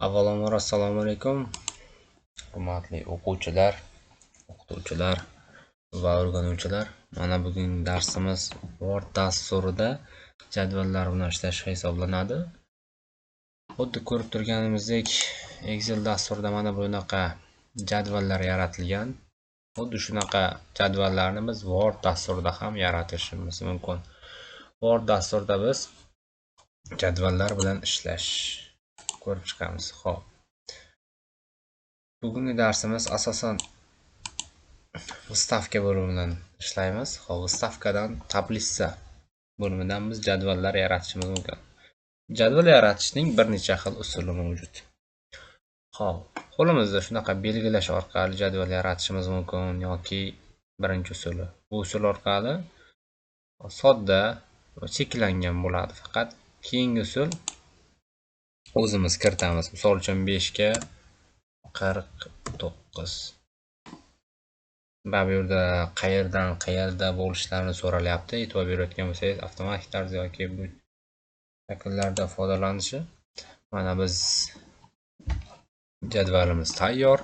Avvalambor assalomu alaykum, hurmatli o'quvchilar, o'qituvchilar va o'rganuvchilar. Mana bugungi darsimiz Word dasturida jadvallar bilan ishlash hisoblanadi. Xuddi ko'rib turganimizdek, Excel dasturida mana bunaqa jadvallar yaratilgan. Xuddi shunaqa jadvallarni biz Word dasturida ham yaratishimiz mumkin. Word dasturida biz jadvallar bilan ishlash ko'rib chiqamiz. Xo'p. Bugungi darsimiz asosan Vstavka bo'limidan ishlaymiz. Xo'p, Vstavkadan tablitsa bo'limidan biz jadvallar yaratishimiz mumkin. Jadval yaratishning bir necha xil usuli mavjud. Xo'p, qo'limizda shunaqa belgilash orqali jadval yaratishimiz mumkin yoki birinchi usuli. Bu usul orqali sodda va cheklangan bo'ladi. Faqat keyingi usul o'zimiz kiritamiz. Misol uchun 5 ga 49. Bu yerda qayerdan qayerda bo'lishlarini so'ralyapti. E'tibor berayotgan bo'lsangiz, avtomatik tarzda yoki bu shakllarda foydalanishi. Mana biz jadvalimiz tayyor.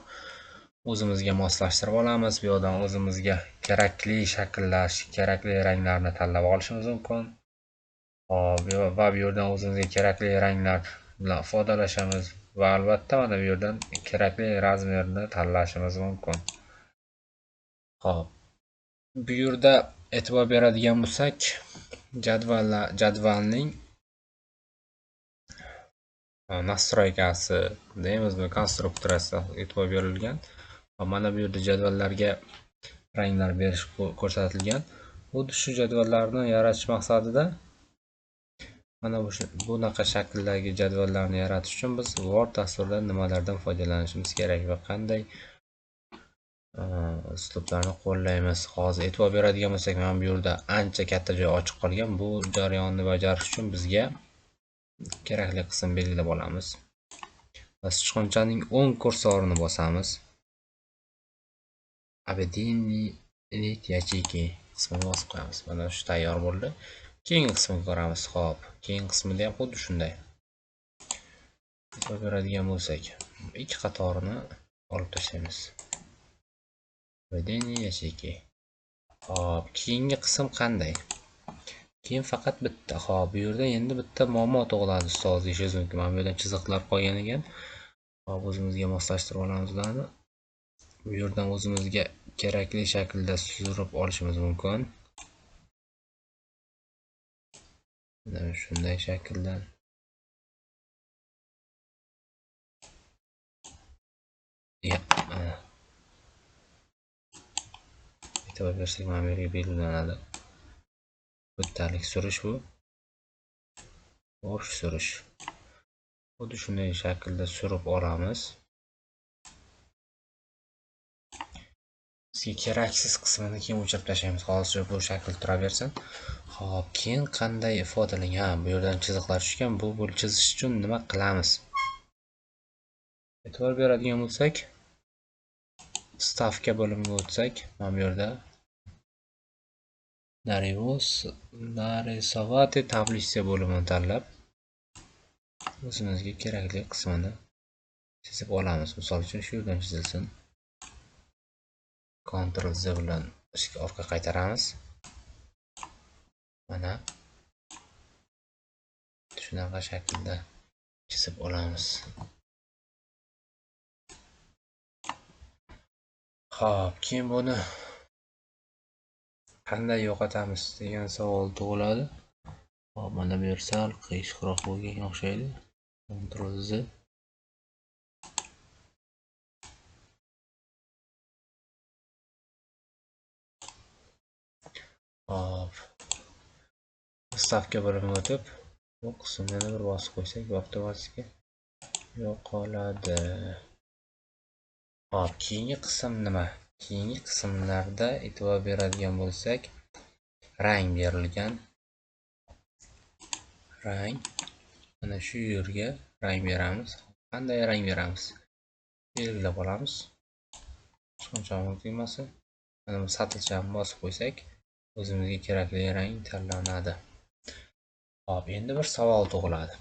O'zimizga moslashtirib olamiz. Bu yerdan o'zimizga kerakli shakllash, kerakli ranglarni tanlab olishimiz mumkin. Va bu yerdan o'zimizga kerakli ranglar bilan ifodalashamiz va albatta mana bu yerdan kerakli razmerni tanlashimiz mumkin. Xo'p. Bu yerda e'tibor beradigan bo'lsak, jadvalning nastroykasi deymizmi, konstruktoriyasi e'tibor berilgan. Va mana bu yerda jadvallarga ranglar berish ko'rsatilgan. Xuddi shu jadvallarni yaratish maqsadida mana bunaqa shakldagi jadvallarni yaratish uchun biz Word dasturidan nimalardan foydalanishimiz kerak va qanday uslublarni qo'llaymiz. Hozir e'tibor beradigan bo'lsak, mana bu yerda ancha katta joy ochiq qolgan. Bu jarayonni bajarish uchun bizga kerakli qism belgilab olamiz. Va sichqonchaning o'ng kursorini bosamiz. Объединить ячейки qismini bosib qo'yamiz. Mana shu tayyor bo'ldi. Keyingi qismini ko'ramiz. Xo'p, keyingi qismida ham xuddi shunday. E'tibor beradigan bo'lsak, ikki qatorini olib tashlaymiz. Объединить ячейки. Xo'p, keyingi qism qanday? Keyin faqat bitta. Xo'p, bu yerda endi bitta muammo tug'iladi ustoz deyishingiz mumkin. Mana bu yerdan chiziqlar qolgan ekan. Xo'p, o'zimizga moslashtirib olamiz ularni. Bu yerdan o'zimizga kerakli shaklda suzib olishimiz mumkin. Mana shunday shakldan. E'tibor bersak, mana bu yerga belgilanadi. Bittalik surish bu. Bosh surish. Xuddi shunday shaklda surib olamiz. Bizga keraksiz qismini keyin o'chirib tashlaymiz. Hozir bu shakl turaversin. Xo'p, keyin qanday ifodalangan? Bu yerdan chiziqlar tushgan. Bu chizish uchun nima qilamiz? E'tibor beradigan bo'lsak, Vstavka bo'limiga o'tsak, mana bu yerda нарисовать tablitsa bo'limini tanlab, o'zimizga kerakli qismini chizib olamiz. Misol uchun shu yerdan chizilsin. Ctrl Z bilan orqa qaytaramiz. Mana shunaqa shaklda chizib olamiz. Xo'p, keyin buni qanday yo'qotamiz degan savol tug'iladi. Hop, mana bu yer sal qiyshiqroq bo'lganga o'xshaydi. Ctrl Z. Hop. Vstavka bo'limiga o'tib, bu qismni yana bir bosib qo'ysak, avtomatik yo'qoladi. Hop, keyingi qism nima? Keyingi qismlarda e'tibor beradigan bo'lsak, rang berilgan. Rang. Mana shu yerga rang beramiz. Qanday rang beramiz? Belgilab olamiz. Shunchalik tegmasin. Mana bu satilchani bosib qo'ysak, o'zimizga kerakli rang tanlanadi. Hop, endi bir savol tug'iladi.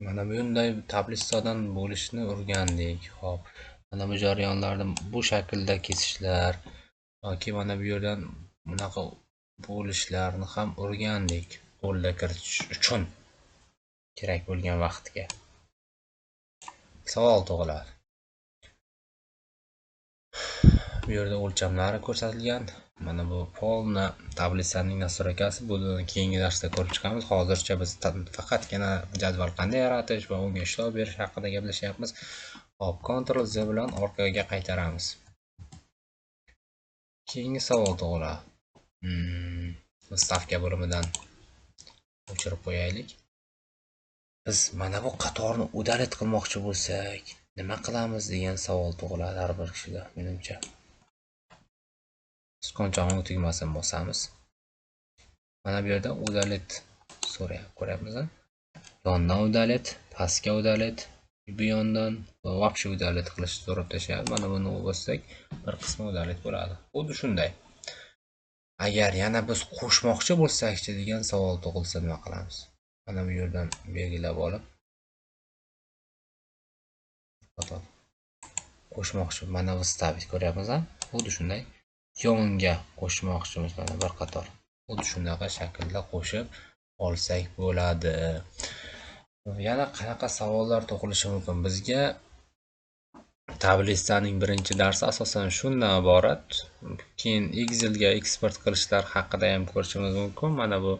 mana bunday tablissadan bo'lishni o'rgandik. Xo'p, mana bu jarayonlarni bu shaklda kesishlar yoki mana bu yerdan bunaqa bo'lishlarni ham o'rgandik. Qo'lda kiritish uchun kerak bo'lgan vaqtga. Savol tug'iladi. Bu yerda o'lchamlari ko'rsatilgan. Mana bu polna tablissaning nastroykasi. Buni keyingi darsda ko'rib chiqamiz. Hozircha biz faqatgina jadval qanday yaratish va unga ishlov berish haqida gaplashyapmiz. Hop, Ctrl Z bilan orqaga qaytaramiz. Keyingi savol tug'iladi. Stavka bo'limidan o'chirib qo'yaylik. Biz mana bu qatorni udalet qilmoqchi bo'lsak, nima qilamiz degan savol tug'iladi har bir kishida, menimcha. Sichqonchog'ning tugmasini bosamiz. Mana bu yerda udalet so'rayapti, ko'ryapmiz. Yondan udalet, pastga udalet, bu yondan va вообще udalet qilishni so'rab tashyapti. Mana buni bossak, bir qismi udalet bo'ladi. Xuddi shunday. Agar yana biz qo'shmoqchi bo'lsak-chi degan savol tug'ilsa nima qilamiz? Mana bu yerdan belgilab olib qo'shmoqchi, mana bu stavit ko'ryapmiz-a? Xuddi shunday yonga qo'shmoqchimiz, mana bir qator. Xuddi shunaqa shaklda qo'shib olsak bo'ladi. Yana qanaqa savollar tug'ilishi mumkin? Bizga tablissaning birinchi darsi asosan shundan iborat. Keyin Excelga eksport qilishlar haqida ham ko'rishimiz mumkin. Mana bu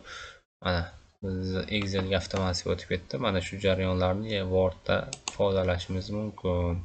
Excelga avtomatik o'tib ketdi. Mana shu jarayonlarni Wordda ifodalashimiz mumkin.